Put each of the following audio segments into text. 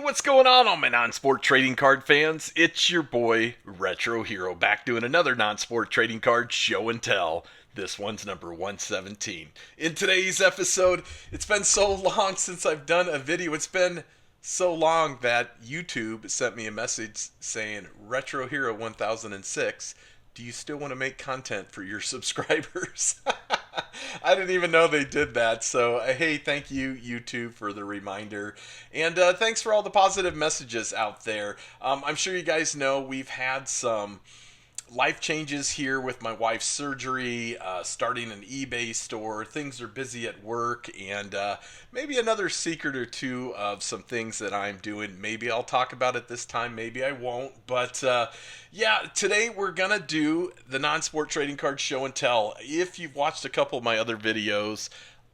what's going on, all my non-sport trading card fans? It's your boy, RetroHero, back doing another non-sport trading card show and tell. This one's number 117. In today's episode, it's been so long since I've done a video. It's been so long that YouTube sent me a message saying, RetroHero 1006, do you still want to make content for your subscribers? I didn't even know they did that. So, hey, thank you, YouTube, for the reminder. And thanks for all the positive messages out there. I'm sure you guys know we've had some life changes here with my wife's surgery, starting an eBay store. Things are busy at work, and maybe another secret or two of some things that I'm doing. Maybe I'll talk about it this time, maybe I won't. But yeah, today we're gonna do the non-sport trading card show and tell. If you've watched a couple of my other videos,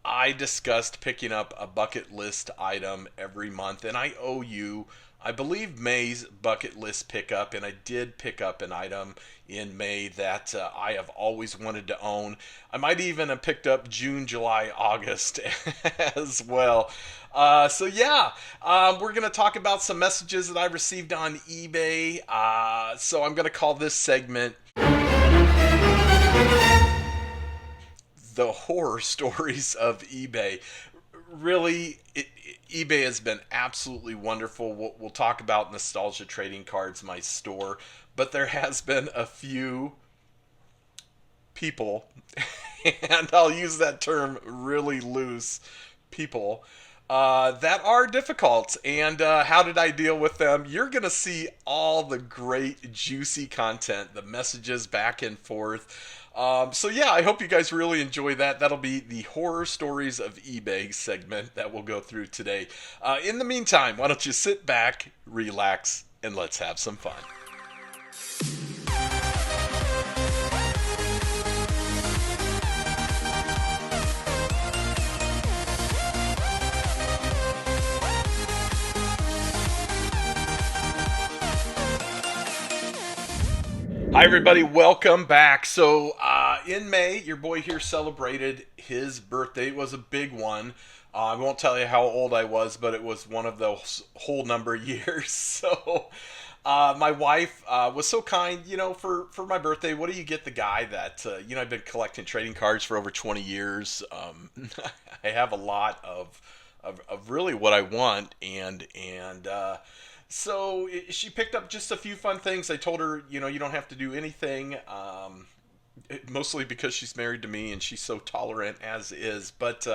I discussed picking up a bucket list item every month, and I owe you, I believe, May's bucket list pickup, and I did pick up an item in May that I have always wanted to own. I might even have picked up June, July, August as well. So yeah, we're going to talk about some messages that I received on eBay. So I'm going to call this segment The Horror Stories of eBay. Really, eBay has been absolutely wonderful. We'll talk about nostalgia trading cards, my store, but there has been a few people, and I'll use that term really loose, people, that are difficult. And how did I deal with them? You're going to see all the great, juicy content, the messages back and forth. So yeah, I hope you guys really enjoy that. That'll be the Horror Stories of eBay segment that we'll go through today. In the meantime, why don't you sit back, relax, and let's have some fun. Hi everybody, welcome back. So in May, your boy here celebrated his birthday. It was a big one. I won't tell you how old I was, but it was one of those whole number of years. So my wife was so kind, for my birthday. What do you get the guy that, I've been collecting trading cards for over 20 years. I have a lot of really what I want, and so she picked up just a few fun things. I told her, you don't have to do anything, mostly because she's married to me and she's so tolerant as is. But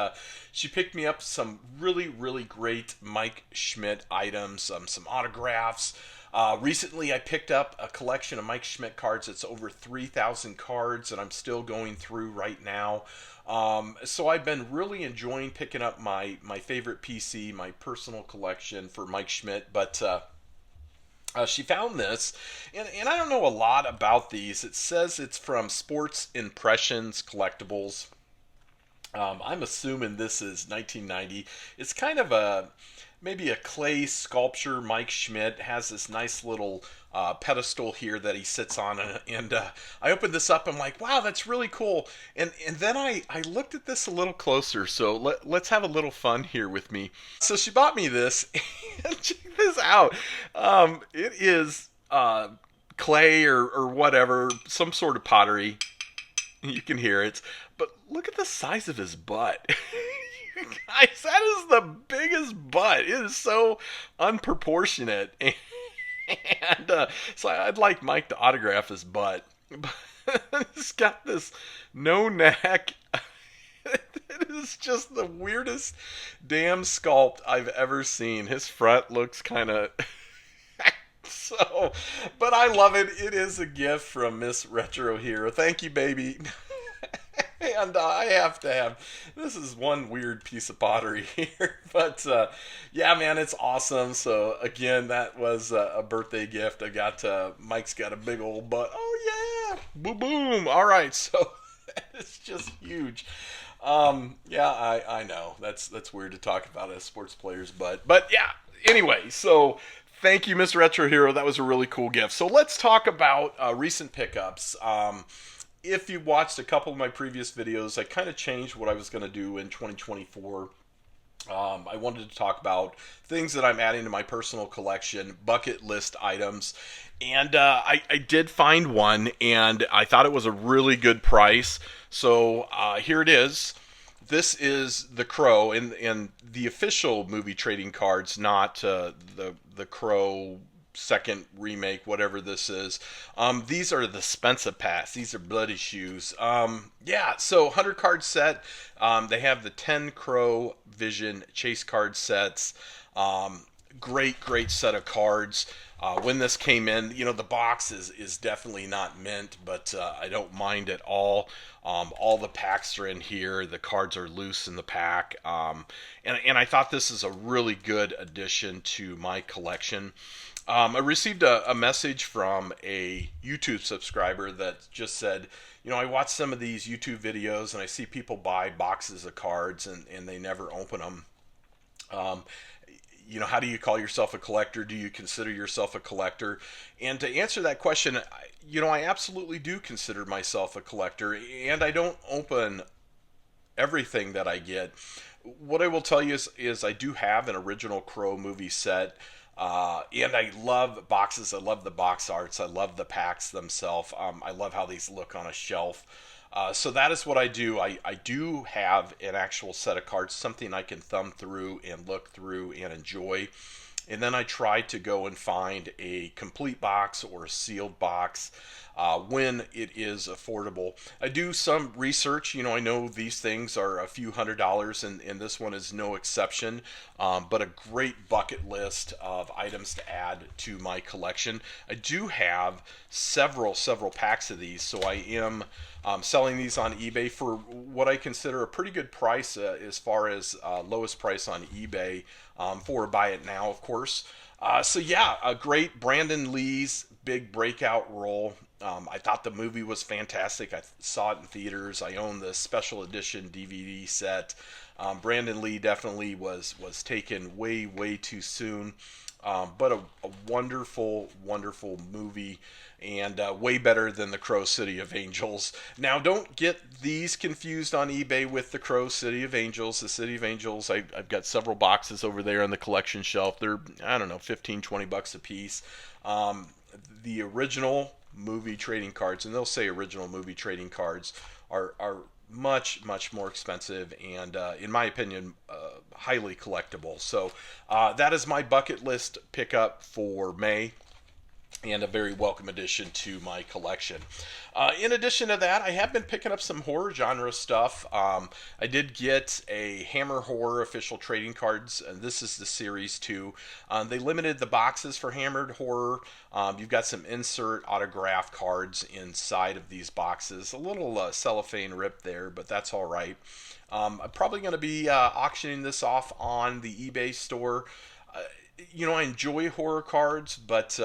she picked me up some really, really great Mike Schmidt items, some autographs. Recently, I picked up a collection of Mike Schmidt cards that's over 3,000 cards, and I'm still going through right now. So I've been really enjoying picking up my favorite PC, my personal collection for Mike Schmidt, but she found this, and I don't know a lot about these. It says it's from Sports Impressions Collectibles. I'm assuming this is 1990. It's kind of maybe a clay sculpture. Mike Schmidt has this nice little pedestal here that he sits on, and I opened this up. I'm like, wow, that's really cool. And then I looked at this a little closer. So let's have a little fun here with me. So she bought me this, and check this out. It is clay or whatever, some sort of pottery. You can hear it, but look at the size of his butt. Guys, that is the biggest butt. It is so unproportionate. And so I'd like Mike to autograph his butt. But it's got this no neck. It is just the weirdest damn sculpt I've ever seen. His front looks kind of... but I love it. It is a gift from Miss RetroHero. Thank you, baby. And I have to have, this is one weird piece of pottery here, but yeah, man, it's awesome. So again, that was a birthday gift. I got, Mike's got a big old butt. Oh yeah, boom, boom. All right, so it's just huge. Yeah, I know that's weird to talk about a sports player's butt, but yeah. Anyway, so thank you, Mr. RetroHero. That was a really cool gift. So let's talk about recent pickups. If you watched a couple of my previous videos, I kind of changed what I was going to do in 2024. I wanted to talk about things that I'm adding to my personal collection, bucket list items. And I did find one, and I thought it was a really good price. So here it is. This is the Crow, and the official movie trading cards, not the Crow second remake, whatever this is. These are the Spencer Pass. These are bloody shoes. Yeah, so 100 card set. They have the 10 Crow Vision chase card sets. Great set of cards. When this came in, the box is definitely not mint, but I don't mind at all. All the packs are in here. The cards are loose in the pack. And I thought this is a really good addition to my collection. I received a message from a YouTube subscriber that just said, I watch some of these YouTube videos and I see people buy boxes of cards and they never open them. Um, how do you call yourself a collector? Do you consider yourself a collector? And to answer that question, I absolutely do consider myself a collector, and I don't open everything that I get. What I will tell you is I do have an original Crow movie set, and I love boxes. I love the box arts. I love the packs themselves. I love how these look on a shelf. So that is what I do. I do have an actual set of cards, something I can thumb through and look through and enjoy. And then I try to go and find a complete box or a sealed box when it is affordable. I do some research. I know these things are a few $100s, and this one is no exception. But a great bucket list of items to add to my collection. I do have several packs of these, so I am selling these on eBay for what I consider a pretty good price as far as lowest price on eBay for buy it now, of course. So yeah, a great Brandon Lee's big breakout role. I thought the movie was fantastic. I saw it in theaters. I own the special edition DVD set. Brandon Lee definitely was taken way too soon. But a wonderful movie, and way better than the Crow City of Angels. Now, don't get these confused on eBay with the Crow City of Angels. The City of Angels, I've got several boxes over there on the collection shelf. They're, I don't know, 15, 20 bucks a piece. The original movie trading cards, and they'll say original movie trading cards, are much more expensive and in my opinion highly collectible. So that is my bucket list pickup for May, and a very welcome addition to my collection. In addition to that, I have been picking up some horror genre stuff. I did get a Hammer Horror official trading cards, and this is the series 2. They limited the boxes for Hammered Horror. You've got some insert autograph cards inside of these boxes. A little cellophane rip there, but that's all right. I'm probably going to be auctioning this off on the eBay store. I enjoy horror cards, but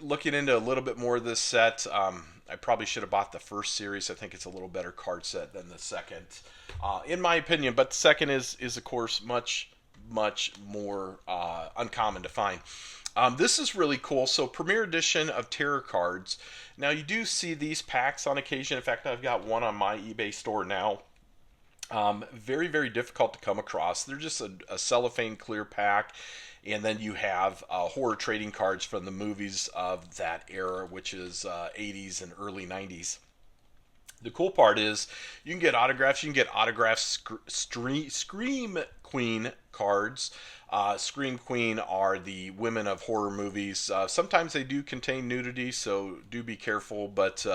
looking into a little bit more of this set, I probably should have bought the first series. I think it's a little better card set than the second, in my opinion. But the second is of course much more uncommon to find. This is really cool. So, Premier Edition of Terror cards. Now, you do see these packs on occasion. In fact, I've got one on my eBay store now. Very difficult to come across. They're just a cellophane clear pack, and then you have horror trading cards from the movies of that era, which is 80s and early 90s. The cool part is you can get autographs. You can get autographed Scream Queen cards. Scream Queen are the women of horror movies. Sometimes they do contain nudity, so do be careful, but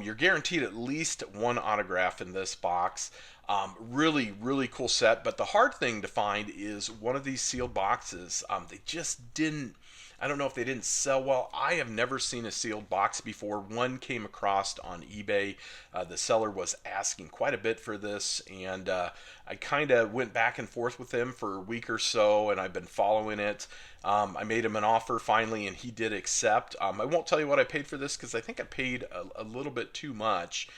you're guaranteed at least one autograph in this box. Really cool set. But the hard thing to find is one of these sealed boxes. They just didn't. I don't know if they didn't sell well. I have never seen a sealed box before. One came across on eBay. The seller was asking quite a bit for this, and I kind of went back and forth with him for a week or so, and I've been following it. I made him an offer finally, and he did accept. I won't tell you what I paid for this because I think I paid a little bit too much,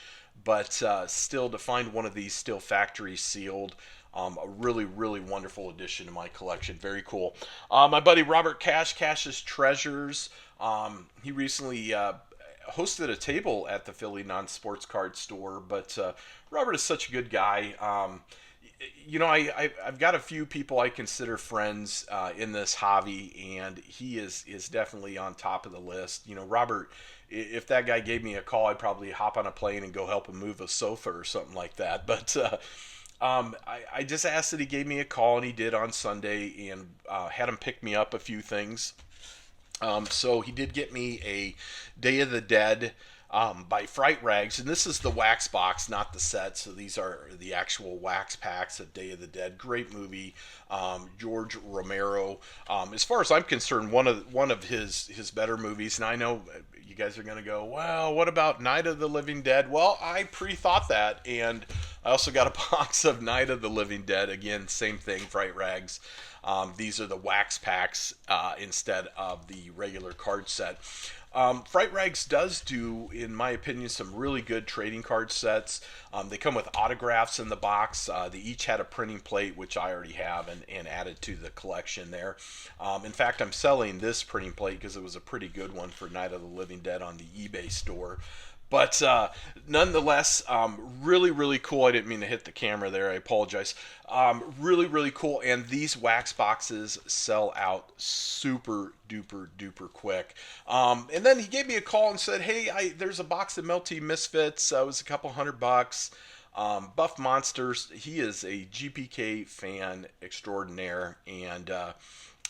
but still, to find one of these still factory sealed, a really wonderful addition to my collection. Very cool. My buddy Robert Cash's Treasures. He recently hosted a table at the Philly Non-Sports Card Store, but Robert is such a good guy. I've got a few people I consider friends in this hobby, and he is definitely on top of the list. Robert, if that guy gave me a call, I'd probably hop on a plane and go help him move a sofa or something like that. But I just asked that he gave me a call, and he did on Sunday, and had him pick me up a few things. So he did get me a Day of the Dead by Fright Rags, and this is the wax box, not the set. So these are the actual wax packs of Day of the Dead. Great movie, George Romero. As far as I'm concerned, one of his better movies. And I know you guys are going to go, well, what about Night of the Living Dead? Well, I pre-thought that, and I also got a box of Night of the Living Dead. Again, same thing, Fright Rags. These are the wax packs instead of the regular card set. Fright Rags does do, in my opinion, some really good trading card sets. They come with autographs in the box. They each had a printing plate, which I already have, and added to the collection there. In fact, I'm selling this printing plate because it was a pretty good one for Night of the Living Dead on the eBay store. But nonetheless, really, really cool. I didn't mean to hit the camera there. I apologize. Really, really cool. And these wax boxes sell out super duper duper quick. And then he gave me a call and said, hey, there's a box of Melty Misfits. It was a couple $100. Buff Monsters. He is a GPK fan extraordinaire. And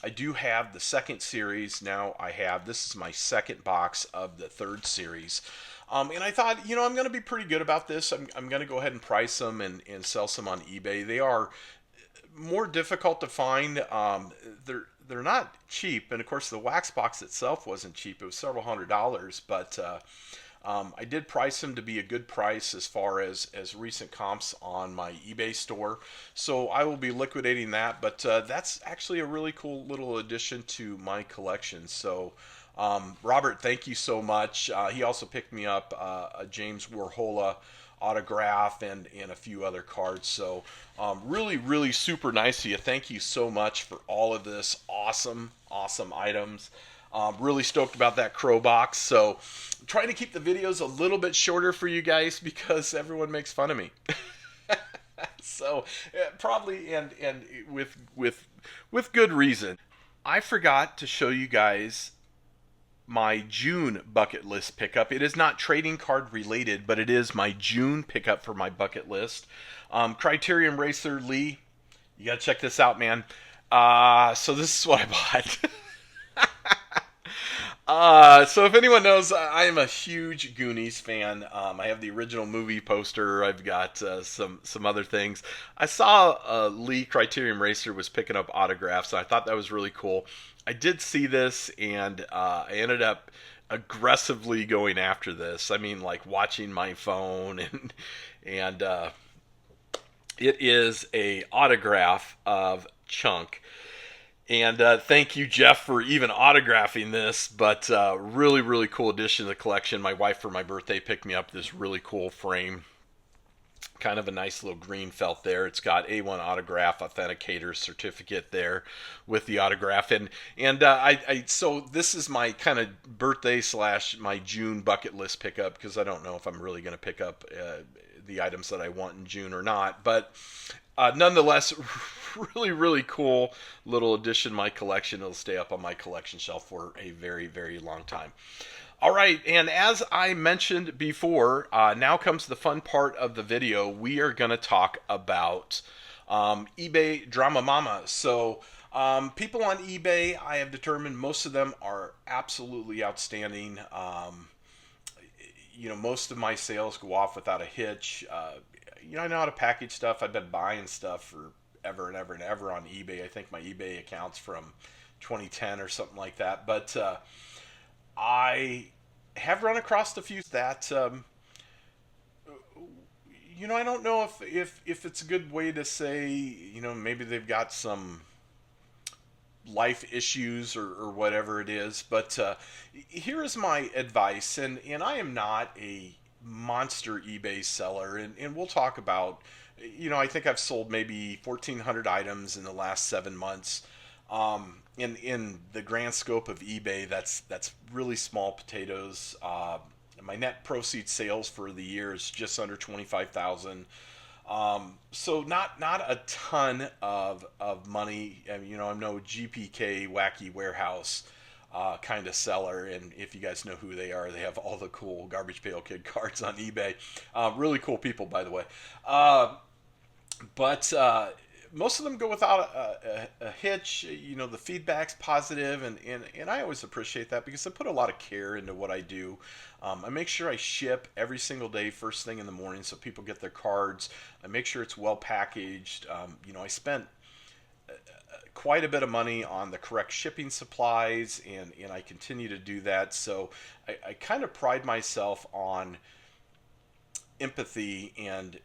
I do have the second series. Now this is my second box of the third series. And I thought, I'm going to be pretty good about this. I'm going to go ahead and price them and sell some on eBay. They are more difficult to find. They're not cheap, and of course the wax box itself wasn't cheap. It was several $100s, but I did price them to be a good price as far as recent comps on my eBay store. So I will be liquidating that, but that's actually a really cool little addition to my collection. So Robert, thank you so much. He also picked me up a James Warhola autograph and a few other cards. So really, really super nice of you. Thank you so much for all of this awesome items. Really stoked about that crow box. So I'm trying to keep the videos a little bit shorter for you guys because everyone makes fun of me. So probably and with good reason. I forgot to show you guys my June bucket list pickup. It is not trading card related, but it is my June pickup for my bucket list. Criterion Racer Lee, you gotta check this out, man. So this is what I bought. So if anyone knows, I am a huge Goonies fan. I have the original movie poster. I've got some other things. I saw Lee Criterion Racer was picking up autographs, and I thought that was really cool. I did see this, and I ended up aggressively going after this. I mean, like watching my phone, and it is a autograph of Chunk. And thank you, Jeff, for even autographing this. But really, really cool addition to the collection. My wife, for my birthday, picked me up this really cool frame. Kind of a nice little green felt there. It's got A1 autograph authenticator certificate there with the autograph. And so this is my kind of birthday / my June bucket list pickup, because I don't know if I'm really going to pick up the items that I want in June or not. But nonetheless, really, really cool little addition to my collection. It'll stay up on my collection shelf for a very, very long time. All right, and as I mentioned before, now comes the fun part of the video. We are going to talk about eBay Drama Mama. So people on eBay, I have determined most of them are absolutely outstanding. Most of my sales go off without a hitch. I know how to package stuff. I've been buying stuff for ever and ever and ever on eBay. I think my eBay account's from 2010 or something like that. But I have run across a few that I don't know if it's a good way to say, maybe they've got some life issues or whatever it is. But here is my advice, and I am not a monster eBay seller, and we'll talk about, I think I've sold maybe 1,400 items in the last 7 months. In the grand scope of eBay, that's really small potatoes. My net proceeds sales for the year is just under $25,000. So not a ton of money. I mean, I'm no GPK wacky warehouse kind of seller. And if you guys know who they are, they have all the cool Garbage Pail Kid cards on eBay. Really cool people, by the way. But most of them go without a hitch. The feedback's positive, and I always appreciate that because I put a lot of care into what I do. I make sure I ship every single day, first thing in the morning, so people get their cards. I make sure it's well packaged. I spent quite a bit of money on the correct shipping supplies, and I continue to do that. So I kind of pride myself on empathy and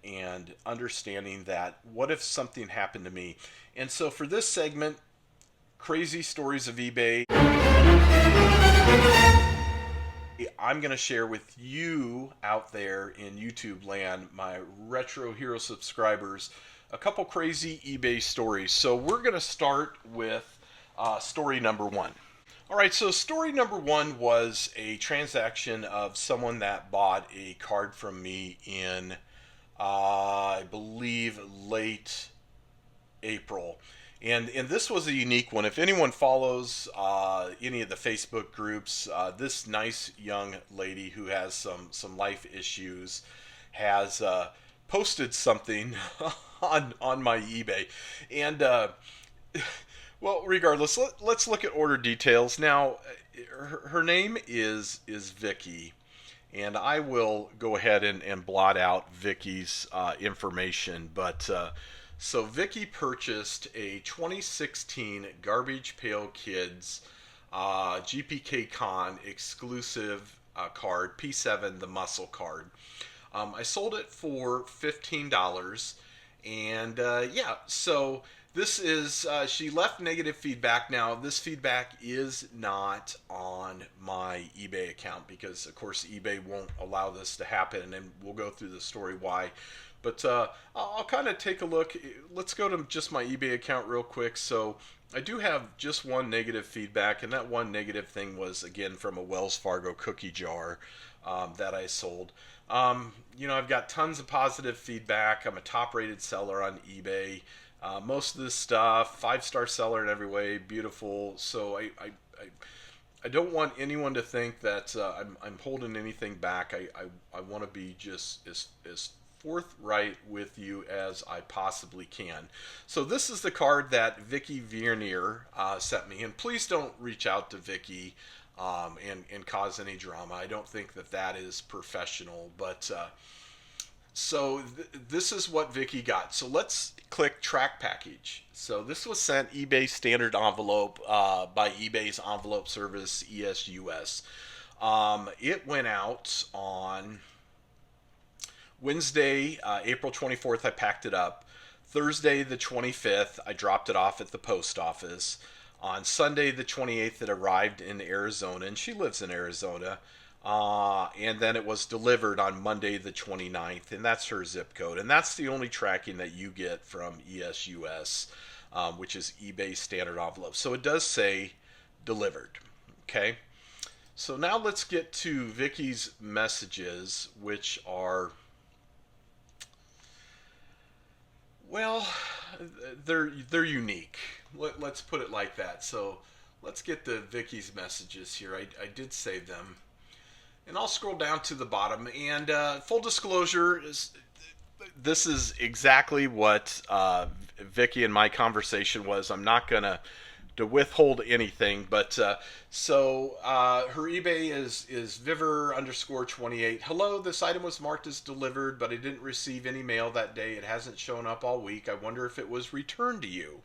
understanding that what if something happened to me. And so for this segment, crazy stories of eBay, I'm going to share with you out there in YouTube land, my Retro Hero subscribers, a couple crazy eBay stories. So we're going to start with story number one. All right, so story number one was a transaction of someone that bought a card from me in, I believe, late April. And this was a unique one. If anyone follows any of the Facebook groups, this nice young lady who has some life issues has posted something on my eBay. And well, regardless, let's look at order details. Now, her name is Vicky, and I will go ahead and blot out Vicky's information. But so Vicky purchased a 2016 Garbage Pail Kids GPK Con exclusive card, P7, the muscle card. I sold it for $15, and yeah, so this is, she left negative feedback. Now, this feedback is not on my eBay account because, of course, eBay won't allow this to happen, and we'll go through the story why. But I'll kind of take a look. Let's go to just my eBay account real quick. So I do have just one negative feedback, and that one negative thing was, again, from a Wells Fargo cookie jar that I sold. I've got tons of positive feedback. I'm a top-rated seller on eBay. Most of this stuff, 5-star seller in every way, beautiful. So I don't want anyone to think that I'm holding anything back. I want to be just as forthright with you as I possibly can. So this is the card that Vicky Vernier sent me, and please don't reach out to Vicky and cause any drama. I don't think that is professional, but so this is what Vicky got. So let's click track package. So this was sent eBay standard envelope by eBay's envelope service, ESUS. It went out on Wednesday, April 24th, I packed it up. Thursday, the 25th, I dropped it off at the post office. On Sunday, the 28th, it arrived in Arizona, and she lives in Arizona. And then it was delivered on Monday, the 29th, and that's her zip code. And that's the only tracking that you get from ESUS, which is eBay standard envelope. So it does say delivered, okay? So now let's get to Vicky's messages, which are, well, they're unique. Let's put it like that. So let's get to Vicky's messages here. I did save them. And I'll scroll down to the bottom. And full disclosure, this is exactly what Vicky and my conversation was. I'm not going to withhold anything. But so her eBay is Viver_28. Hello, this item was marked as delivered, but I didn't receive any mail that day. It hasn't shown up all week. I wonder if it was returned to you.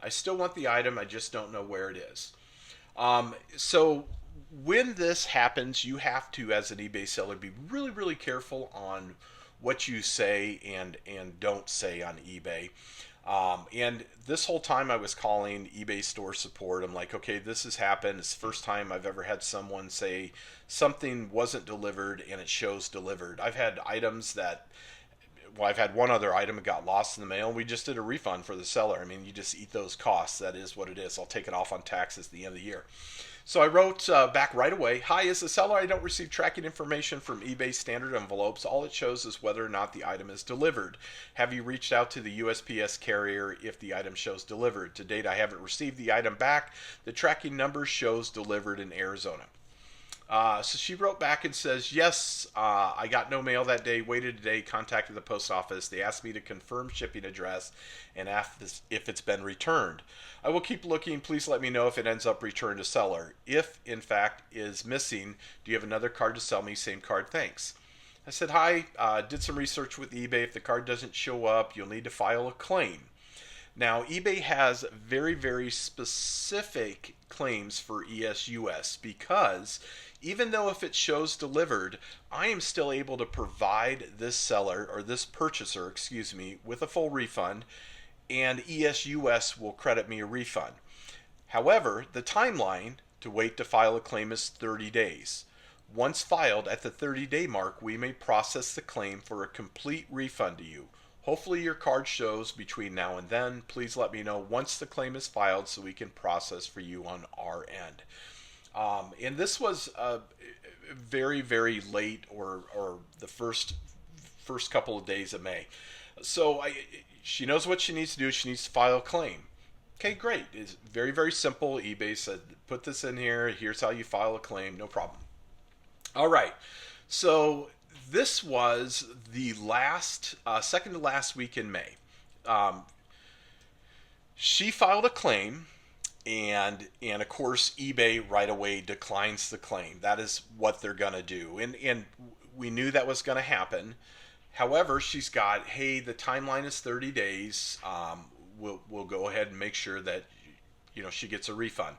I still want the item. I just don't know where it is. So when this happens, you have to, as an eBay seller, be really, really careful on what you say and don't say on eBay. And this whole time I was calling eBay store support. I'm like, okay, this has happened. It's the first time I've ever had someone say something wasn't delivered and it shows delivered. I've had items that well, I've had one other item that got lost in the mail, and we just did a refund for the seller. I mean, you just eat those costs. That is what it is. I'll take it off on taxes at the end of the year. So I wrote back right away, "Hi, as a seller, I don't receive tracking information from eBay standard envelopes. All it shows is whether or not the item is delivered. Have you reached out to the USPS carrier if the item shows delivered? To date, I haven't received the item back. The tracking number shows delivered in Arizona." So she wrote back and says, "Yes, I got no mail that day, waited a day, contacted the post office. They asked me to confirm shipping address and ask if it's been returned. I will keep looking. Please let me know if it ends up returned to seller. If, in fact, is missing, do you have another card to sell me? Same card, thanks." I said, "Hi, did some research with eBay. If the card doesn't show up, you'll need to file a claim." Now, eBay has very, very specific claims for ESUS because even though if it shows delivered, I am still able to provide this seller or this purchaser, excuse me, with a full refund, and ESUS will credit me a refund. However, the timeline to wait to file a claim is 30 days. Once filed at the 30-day mark, we may process the claim for a complete refund to you. Hopefully your card shows between now and then. Please let me know once the claim is filed so we can process for you on our end. And this was very, very late or the first couple of days of May. So she knows what she needs to do. She needs to file a claim. Okay, great. It's very, very simple. eBay said, put this in here. Here's how you file a claim. No problem. All right. So this was the second to last week in May. She filed a claim, and of course eBay right away declines the claim. That is what they're gonna do, and we knew that was gonna happen. However, she's got, hey, the timeline is 30 days. We'll go ahead and make sure that she gets a refund.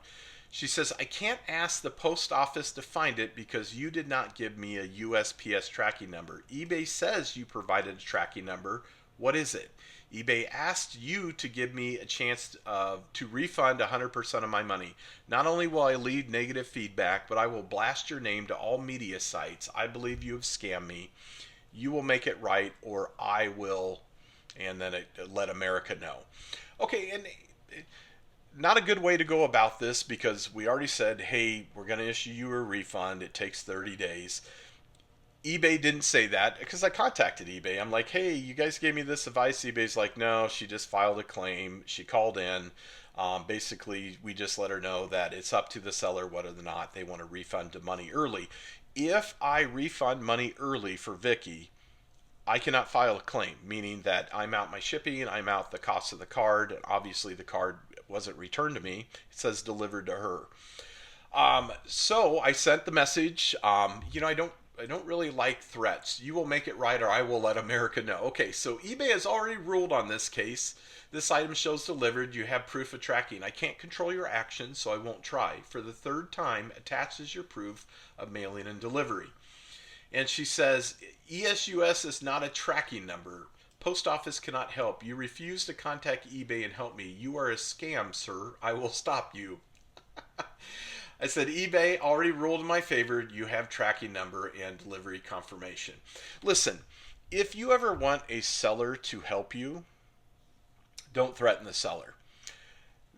She says, "I can't ask the post office to find it because you did not give me a USPS tracking number. eBay says you provided a tracking number. What is it? eBay asked you to give me a chance to refund 100% of my money. Not only will I leave negative feedback, but I will blast your name to all media sites. I believe you have scammed me. You will make it right, or I will," and then it let America know. Okay, and not a good way to go about this because we already said, hey, we're going to issue you a refund. It takes 30 days. eBay didn't say that because I contacted eBay. I'm like, hey, you guys gave me this advice. eBay's like, no, she just filed a claim. She called in. Basically, we just let her know that it's up to the seller whether or not they want to refund the money early. If I refund money early for Vicky, I cannot file a claim, meaning that I'm out my shipping, I'm out the cost of the card, and obviously the card wasn't returned to me. It says delivered to her. So I sent the message. I don't really like threats. You will make it right, or I will let America know. Okay, so eBay has already ruled on this case. This item shows delivered. You have proof of tracking. I can't control your actions, so I won't try. For the third time, attaches your proof of mailing and delivery. And she says, ESUS is not a tracking number. Post office cannot help. You refuse to contact eBay and help me. You are a scam, sir. I will stop you. I said, eBay already ruled in my favor. You have tracking number and delivery confirmation. Listen, if you ever want a seller to help you, don't threaten the seller.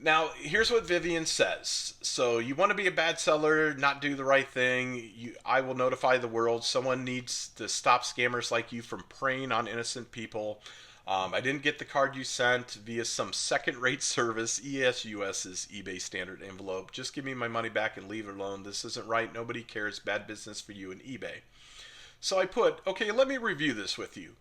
Now, here's what Vivian says. So you want to be a bad seller, not do the right thing. I will notify the world. Someone needs to stop scammers like you from preying on innocent people. I didn't get the card you sent via some second-rate service. ESUS is eBay standard envelope. Just give me my money back and leave it alone. This isn't right. Nobody cares. Bad business for you and eBay. So I put, okay, let me review this with you.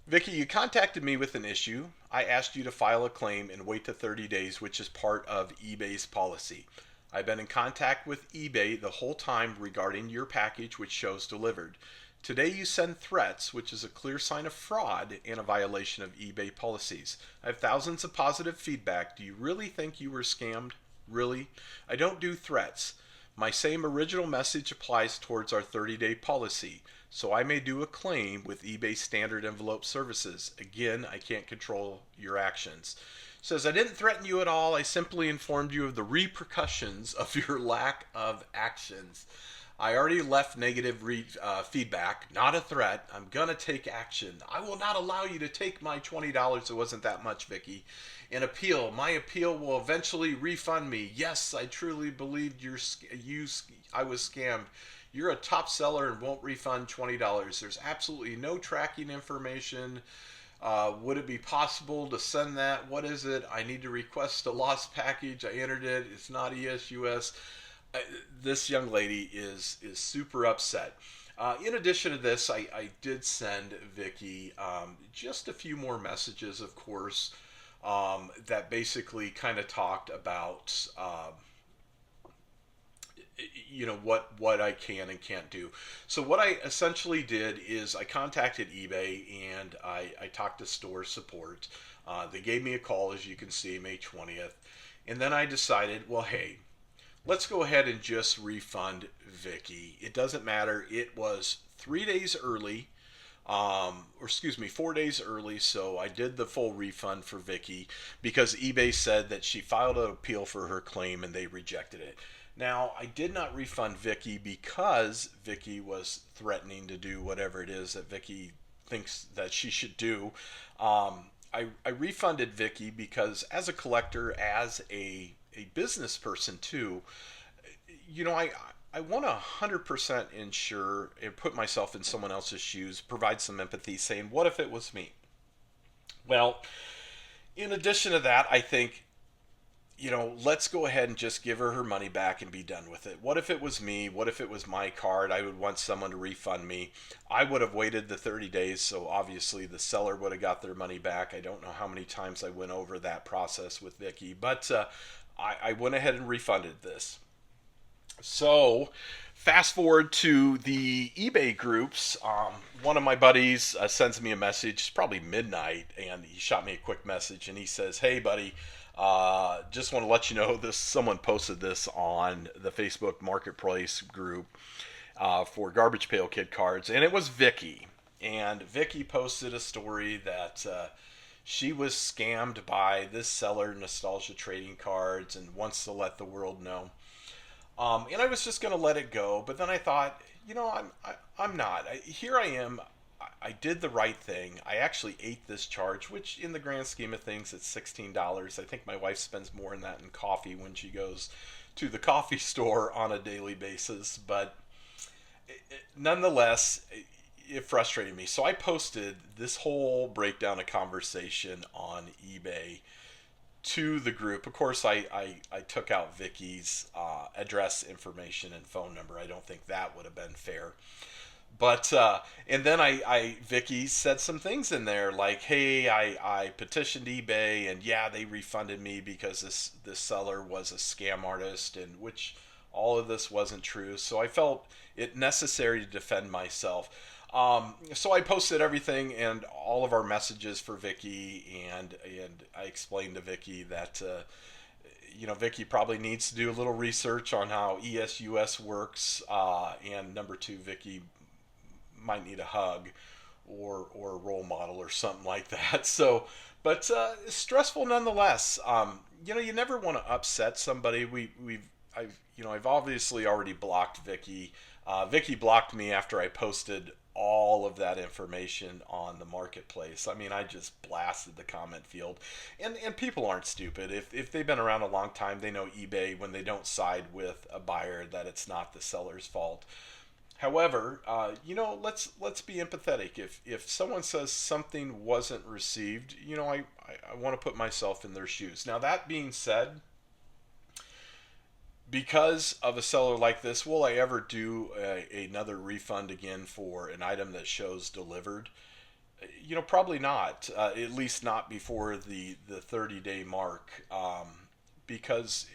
Vicky, you contacted me with an issue. I asked you to file a claim and wait to 30 days, which is part of eBay's policy. I've been in contact with eBay the whole time regarding your package, which shows delivered. Today you send threats, which is a clear sign of fraud and a violation of eBay policies. I have thousands of positive feedback. Do you really think you were scammed? Really? I don't do threats. My same original message applies towards our 30-day policy, so I may do a claim with eBay standard envelope services. Again, I can't control your actions. It says, I didn't threaten you at all. I simply informed you of the repercussions of your lack of actions. I already left negative feedback, not a threat. I'm going to take action. I will not allow you to take my $20. It wasn't that much, Vicky. An appeal. My appeal will eventually refund me. Yes, I truly believed I was scammed. You're a top seller and won't refund $20. There's absolutely no tracking information. Would it be possible to send that? What is it? I need to request a lost package. I entered it. It's not ESUS. This young lady is super upset. In addition to this, I did send Vicky just a few more messages, of course, that basically kind of talked about what I can and can't do. So what I essentially did is I contacted eBay and I talked to store support. They gave me a call, as you can see, May 20th, and then I decided, well, hey, let's go ahead and just refund Vicky. It doesn't matter. It was 3 days early, or excuse me, 4 days early. So I did the full refund for Vicky because eBay said that she filed an appeal for her claim and they rejected it. Now, I did not refund Vicky because Vicky was threatening to do whatever it is that Vicky thinks that she should do. I refunded Vicky because as a collector, as a business person too, I want to 100% ensure and put myself in someone else's shoes, provide some empathy, saying, what if it was me? Well, in addition to that, I think, let's go ahead and just give her money back and be done with it. What if it was me? What if it was my card? I would want someone to refund me. I would have waited the 30 days, so obviously the seller would have got their money back. I don't know how many times I went over that process with Vicky, but I went ahead and refunded this. So, fast forward to the eBay groups. One of my buddies sends me a message, it's probably midnight, and he shot me a quick message, and he says, "Hey, buddy, just want to let you know this. Someone posted this on the Facebook Marketplace group for Garbage Pail Kid cards, and it was Vicky. And Vicky posted a story that she was scammed by this seller, Nostalgia Trading Cards, and wants to let the world know." And I was just going to let it go, but then I thought, I'm not. Here I am. I did the right thing. I actually ate this charge, which in the grand scheme of things, it's $16. I think my wife spends more than that in coffee when she goes to the coffee store on a daily basis. But nonetheless, it frustrated me. So I posted this whole breakdown of conversation on eBay to the group. Of course, I took out Vicky's address information and phone number. I don't think that would have been fair. But and then Vicky said some things in there like, "Hey, I petitioned eBay and yeah, they refunded me because this seller was a scam artist," and which all of this wasn't true. So I felt it necessary to defend myself. So I posted everything and all of our messages for Vicky, and I explained to Vicky that Vicky probably needs to do a little research on how ESUS works, and number two, Vicky might need a hug or a role model or something like that. So, but stressful nonetheless. You never want to upset somebody. I've obviously already blocked Vicky. Vicky blocked me after I posted all of that information on the marketplace. I mean, I just blasted the comment field, and people aren't stupid. If they've been around a long time, they know eBay, when they don't side with a buyer, that it's not the seller's fault. However, let's be empathetic. If someone says something wasn't received, I want to put myself in their shoes. Now, that being said, because of a seller like this, will I ever do another refund again for an item that shows delivered? Probably not. At least not before the 30-day mark, because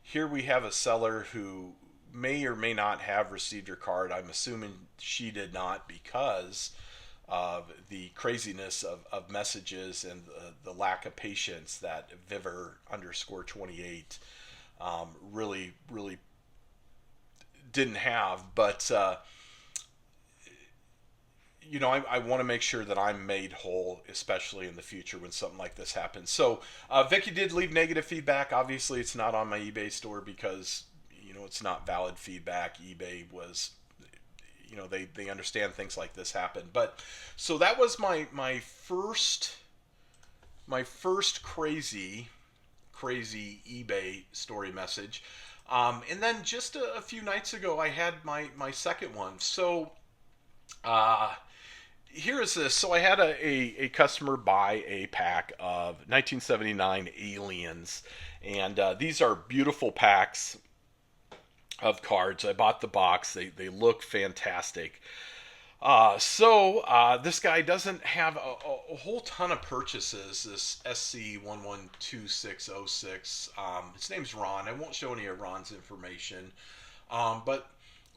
here we have a seller who may or may not have received her card. I'm assuming she did not because of the craziness of messages and the lack of patience that Viver_28 really didn't have. But I want to make sure that I'm made whole, especially in the future when something like this happens. So Vicky did leave negative feedback. Obviously, it's not on my eBay store because it's not valid feedback. eBay was, they understand things like this happen. But so that was my first crazy eBay story message. And then just a few nights ago, I had my second one. So here is this. So I had a customer buy a pack of 1979 Aliens, and these are beautiful packs of cards. I bought the box. They look fantastic. So this guy doesn't have a whole ton of purchases. This SC112606. His name's Ron. I won't show any of Ron's information, but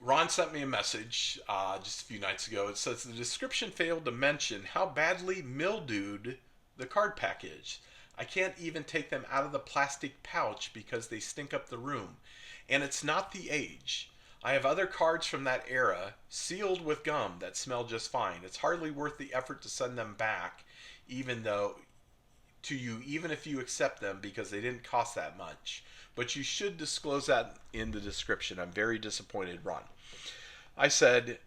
Ron sent me a message just a few nights ago. It says the description failed to mention how badly mildewed the card pack is. I can't even take them out of the plastic pouch because they stink up the room. And it's not the age. I have other cards from that era sealed with gum that smell just fine. It's hardly worth the effort to send them back, even if you accept them, because they didn't cost that much. But you should disclose that in the description. I'm very disappointed, Ron. I said,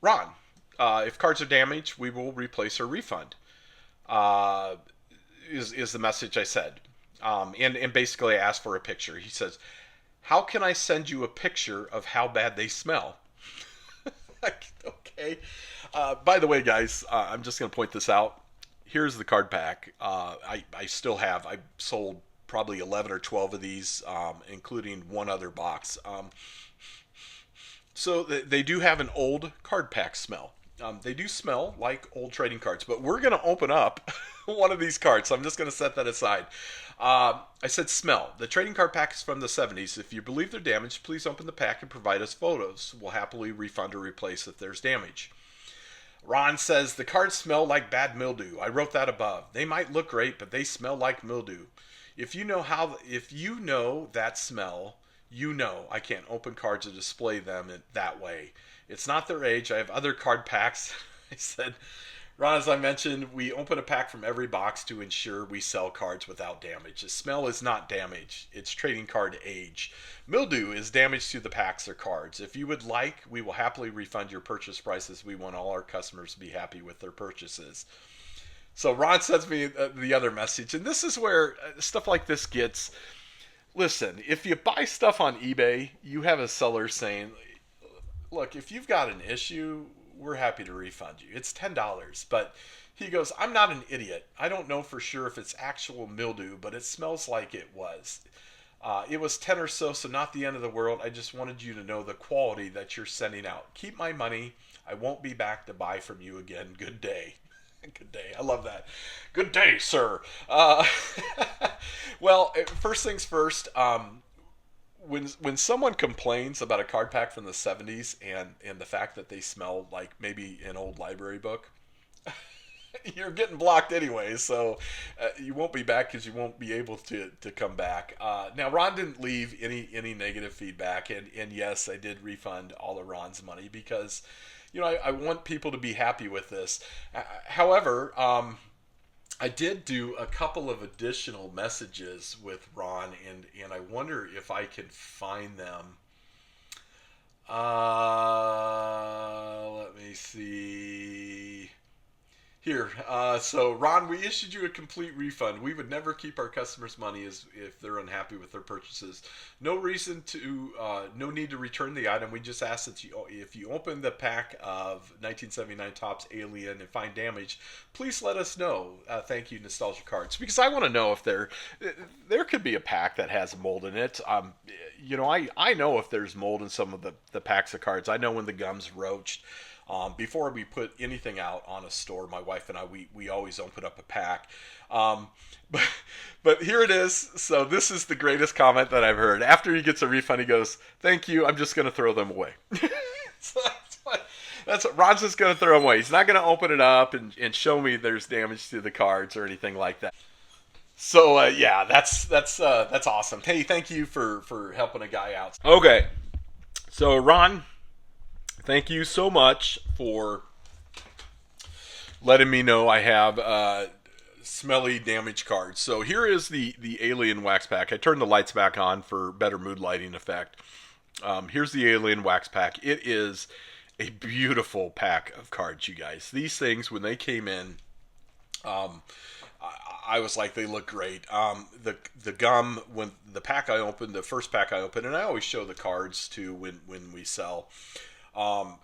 Ron, if cards are damaged, we will replace or refund. Is the message I said. And basically I asked for a picture. He says, how can I send you a picture of how bad they smell? Okay. By the way, guys, I'm just going to point this out. Here's the card pack. I still have. I sold probably 11 or 12 of these, including one other box. So they do have an old card pack smell. They do smell like old trading cards, but we're going to open up one of these cards, so I'm just going to set that aside. I said smell. The trading card pack is from the 70s. If you believe they're damaged, please open the pack and provide us photos. We'll happily refund or replace if there's damage. Ron says the cards smell like bad mildew. I wrote that above. They might look great, but they smell like mildew. If you know that smell, I can't open cards or display them that way. It's not their age. I have other card packs. I said, Ron, as I mentioned, we open a pack from every box to ensure we sell cards without damage. The smell is not damage. It's trading card age. Mildew is damage to the packs or cards. If you would like, we will happily refund your purchase prices. We want all our customers to be happy with their purchases. So Ron sends me the other message, and this is where stuff like this gets... Listen, if you buy stuff on eBay, you have a seller saying, look, if you've got an issue, we're happy to refund you. It's $10. But he goes, I'm not an idiot. I don't know for sure if it's actual mildew, but it smells like it was. It was 10 or so not the end of the world. I just wanted you to know the quality that you're sending out. Keep my money. I won't be back to buy from you again. Good day. Good day. I love that. Good day, sir. Well, first things first, when someone complains about a card pack from the 70s and the fact that they smell like maybe an old library book, you're getting blocked anyway, so you won't be back because you won't be able to come back. Now, Ron didn't leave any negative feedback, and yes, I did refund all of Ron's money because, I want people to be happy with this. However, I did do a couple of additional messages with Ron, and I wonder if I can find them. Let me see. Here, so Ron, we issued you a complete refund. We would never keep our customers' money if they're unhappy with their purchases. No need to return the item. We just ask that if you open the pack of 1979 Topps Alien and find damage, please let us know. Thank you, Nostalgia Cards, because I want to know if there could be a pack that has mold in it. I know if there's mold in some of the packs of cards. I know when the gum's roached. Before we put anything out on a store, my wife and I, we always open up a pack. But here it is. So this is the greatest comment that I've heard. After he gets a refund, he goes, thank you, I'm just going to throw them away. So that's what Ron's just going to throw them away. He's not going to open it up and show me there's damage to the cards or anything like that. So, yeah, that's awesome. Hey, thank you for helping a guy out. Okay, so Ron... Thank you so much for letting me know I have smelly damaged cards. So here is the alien wax pack. I turned the lights back on for better mood lighting effect. Here's the alien wax pack. It is a beautiful pack of cards, you guys. These things, when they came in, um, I was like, they look great. The gum, when the pack I opened, the first pack I opened, and I always show the cards too when we sell. Um,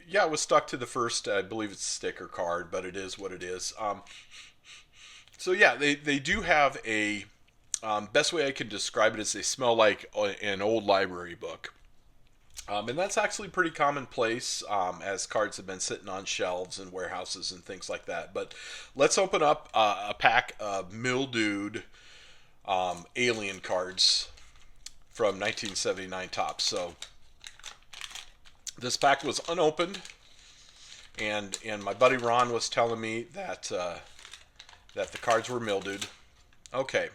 yeah, it was stuck to the first. I believe it's a sticker card, but it is what it is. So yeah, they do have a. Best way I can describe it is they smell like an old library book. And that's actually pretty commonplace as cards have been sitting on shelves and warehouses and things like that. But let's open up a pack of mildewed alien cards from 1979 Topps. So this pack was unopened, and my buddy Ron was telling me that that the cards were mildewed. Okay.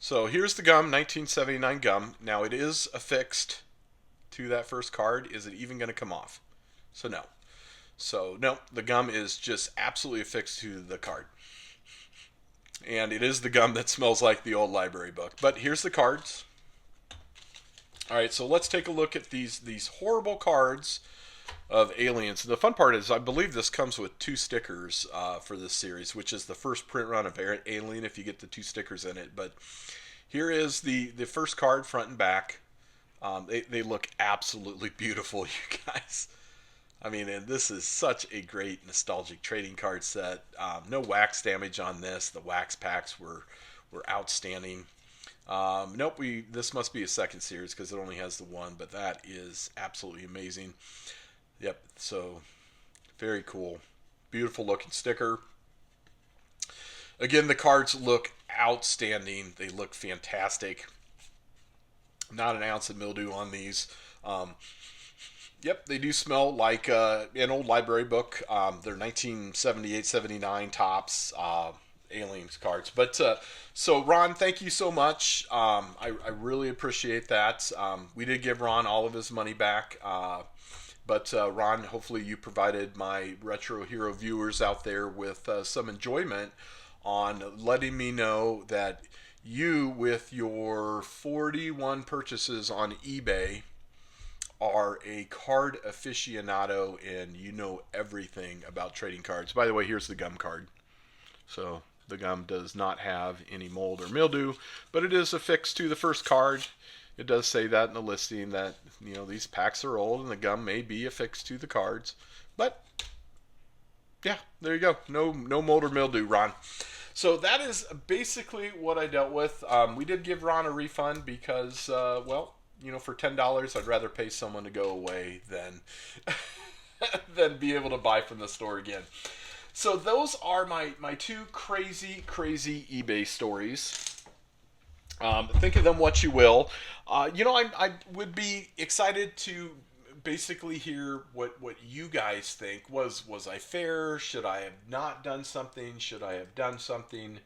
So here's the gum, 1979 gum. Now it is affixed to that first card. Is it even going to come off? So no. So no, the gum is just absolutely affixed to the card. And it is the gum that smells like the old library book. But here's the cards. All right, so let's take a look at these horrible cards of aliens. The fun part is I believe this comes with 2 stickers for this series, which is the first print run of Alien if you get the 2 stickers in it. But here is the first card, front and back. They look absolutely beautiful, you guys. I mean, and this is such a great nostalgic trading card set. No wax damage on this. The wax packs were outstanding. Nope, this must be a second series because it only has the one, but that is absolutely amazing. Yep, so very cool. Beautiful looking sticker. Again, the cards look outstanding. They look fantastic. Not an ounce of mildew on these. Yep, they do smell like an old library book. They're 1978-79 Topps aliens cards. But so Ron, thank you so much. I really appreciate that. We did give Ron all of his money back. But Ron, hopefully you provided my Retro Hero viewers out there with some enjoyment on letting me know that you, with your 41 purchases on eBay, are a card aficionado and you know everything about trading cards. By the way, here's the gum card. So the gum does not have any mold or mildew, but it is affixed to the first card. It does say that in the listing that, you know, these packs are old and the gum may be affixed to the cards. But yeah, there you go. No mold or mildew, Ron. So that is basically what I dealt with. We did give Ron a refund because, well, you know, for $10, I'd rather pay someone to go away than than be able to buy from the store again. So those are my 2 crazy eBay stories. Think of them what you will. You know, I would be excited to basically hear what you guys think. Was I fair? Should I have not done something? Should I have done something?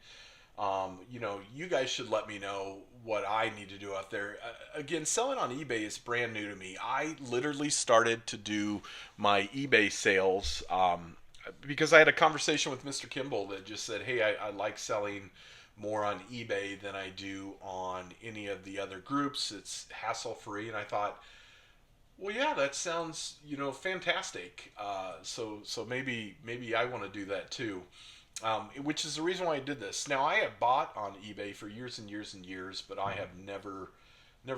You know, you guys should let me know what I need to do out there. Again, selling on eBay is brand new to me. I literally started to do my eBay sales because I had a conversation with Mr. Kimball that just said, hey, I like selling more on eBay than I do on any of the other groups. It's hassle-free. And I thought, well, yeah, that sounds, you know, fantastic. So maybe I want to do that too. Which is the reason why I did this. Now, I have bought on eBay for years and years and years, but I have never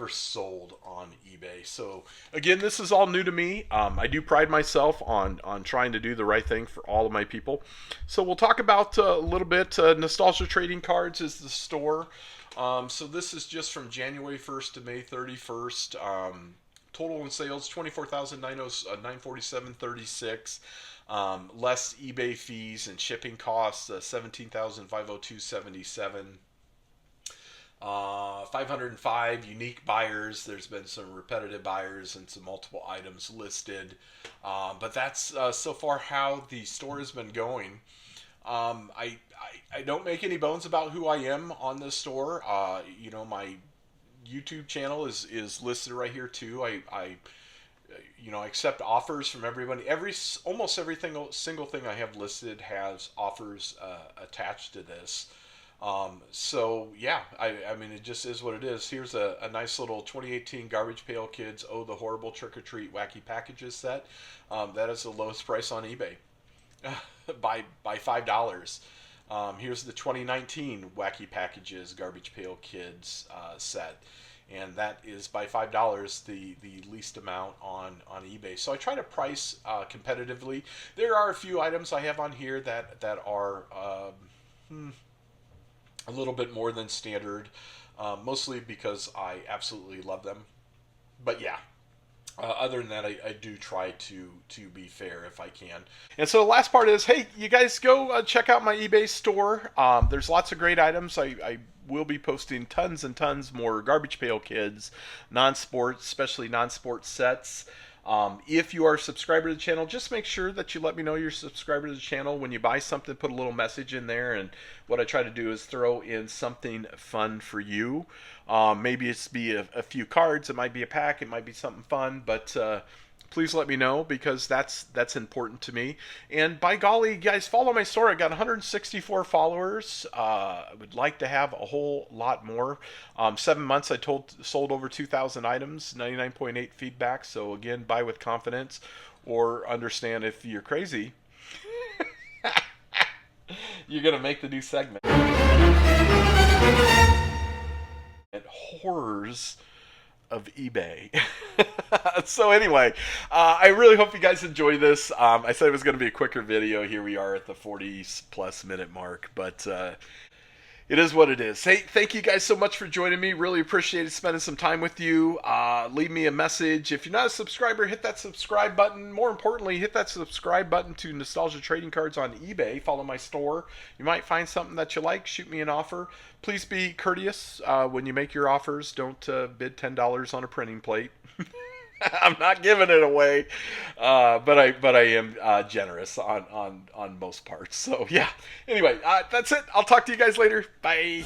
sold on eBay. So again, this is all new to me. I do pride myself on trying to do the right thing for all of my people. So we'll talk about a little bit. Nostalgia Trading Cards is the store. So this is just from January 1st to May 31st. Total in sales $24,947.36. Less eBay fees and shipping costs, $17,502.77. 505 unique buyers. There's been some repetitive buyers and some multiple items listed. But that's so far how the store has been going. I don't make any bones about who I am on this store. You know, my YouTube channel is listed right here too. I I accept offers from everybody. Almost everything, single thing I have listed has offers attached to this. So yeah, I mean, it just is what it is. Here's a nice little 2018 Garbage Pail Kids Oh the Horrible Trick or Treat Wacky Packages set. That is the lowest price on eBay by $5. Here's the 2019 Wacky Packages Garbage Pail Kids set, and that is by $5 the least amount on eBay. So I try to price competitively. There are a few items I have on here that are a little bit more than standard, mostly because I absolutely love them. But yeah, other than that, I do try to be fair if I can. And so the last part is, hey, you guys go check out my eBay store. There's lots of great items. I will be posting tons and tons more Garbage Pail Kids, non-sports, especially non-sports sets. If you are a subscriber to the channel, just make sure that you let me know you're a subscriber to the channel. When you buy something, put a little message in there, and what I try to do is throw in something fun for you. Maybe it's be a few cards, it might be a pack, it might be something fun, but please let me know, because that's important to me. And by golly, guys, follow my store. I got 164 followers. I would like to have a whole lot more. 7 months, I sold over 2,000 items, 99.8 feedback. So again, buy with confidence, or understand if you're crazy. You're gonna make the new segment. And horrors of eBay. So anyway, I really hope you guys enjoy this. I said it was going to be a quicker video. Here we are at the 40+ minute mark, but it is what it is. Hey, thank you guys so much for joining me. Really appreciated spending some time with you. Leave me a message. If you're not a subscriber, hit that subscribe button. More importantly, hit that subscribe button to Nostalgia Trading Cards on eBay. Follow my store. You might find something that you like. Shoot me an offer. Please be courteous when you make your offers. Don't bid $10 on a printing plate. I'm not giving it away, but I am generous on most parts. So yeah. Anyway, that's it. I'll talk to you guys later. Bye.